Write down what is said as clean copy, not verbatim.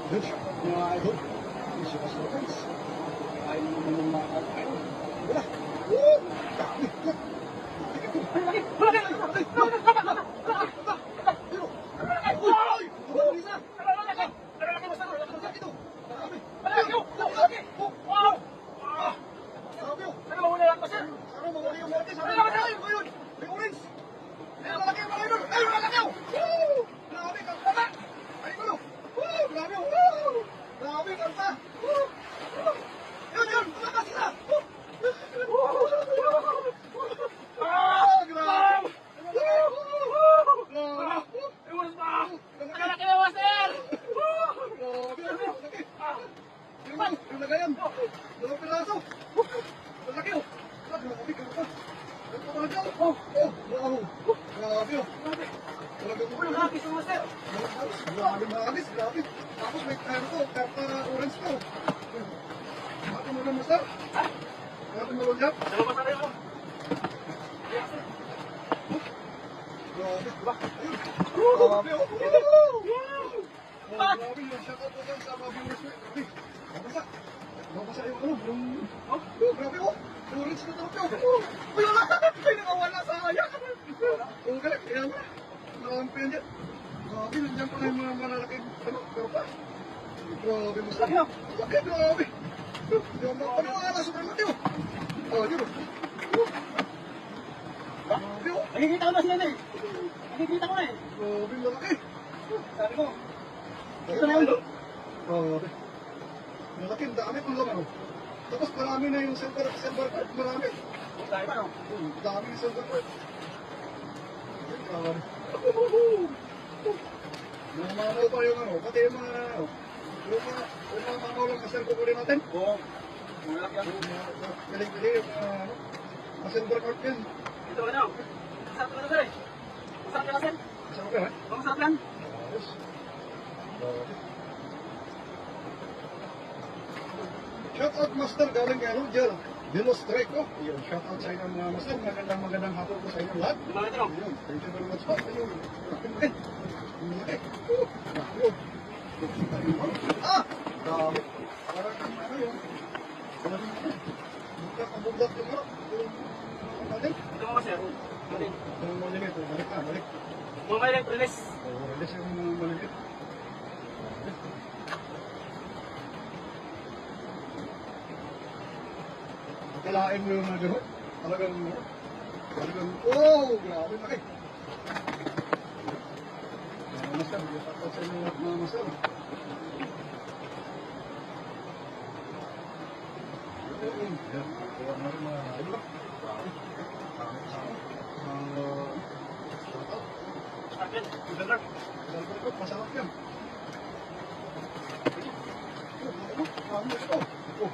Good. Mga idol. Isi pa sila guys. Kain mo naman ng mga kain. Wala. Woo! Dami. Yung lagayan. Dalawang piraso. Malaki oh. Grabe ka pa. Ito talaga oh. Wow. Grabe oh. Talaga po. Grabe sa master. Grabe mahagis. Grabe. Tapos may karta orange ko. Ate mo na master. Ha? Ate mo lang yan. Dalawa pa rin ako. Grabe. Grabe oh. Grabe yung shoutout ko dyan sa mga viewers ko. Grabe. Mabasa. Mabasa yung ano. Yung grabe oh. Orange na talaga oh. Uy, wala. Ay, nakawala sa kaya. Ang galing. Kaya nga. Marami pa yan dyan. Grabe. Nandiyan pa na yung mga malalaking ano. Pero pa. Grabe mo sa kanya. Laki. Grabe. Hindi ako makapaniwala. Sobrang laki oh. Oh, yun oh. Grabe oh. Nakikita ko na sila na eh. Nakikita ko na eh. Grabe malaki. Sabi ko. Ito na yun. Grabe. Malaki, ang dami pang laman. Tapos marami na yung silver card. Marami. Dahil pa no? Dami yung silver card. Grabe. Namamaw pa yung ano. Pati yung mga ano. Yung mga mamaw lang kasal ko rin natin. Oo. Malaki yan. Galing-galing yung ano. Mga silver card yan. Ito ka na. Masarap ka na sir eh. Masarap ka na sir. Masarap ka ha? Masarap yan. Ayos. Grabe. Shoutout master galing kay Roger Demonstrate ko. Yun, shoutout sa inyo mga master. Magandang hapon po sa inyo lahat. Diba ito no? Yun, thank you very much po. Ayun, bakit? Ah! Dami. Parang ano yun. Bugdak yung ano. Yung natin. Ito mga sir. Balik. Yung malimit. Balik na, balik. Mga release. Release yung malimit. Kalain mo yung mga gano'n. Talagang, oh, grabe laki. Mga master, shoutout sa inyo mga master. Yan, kuha na rin mga ano. Grabe. Shoutout. Akin. Ganda. Dalawang ko, masarap yan. Oh, ano? Ano ito? Oh.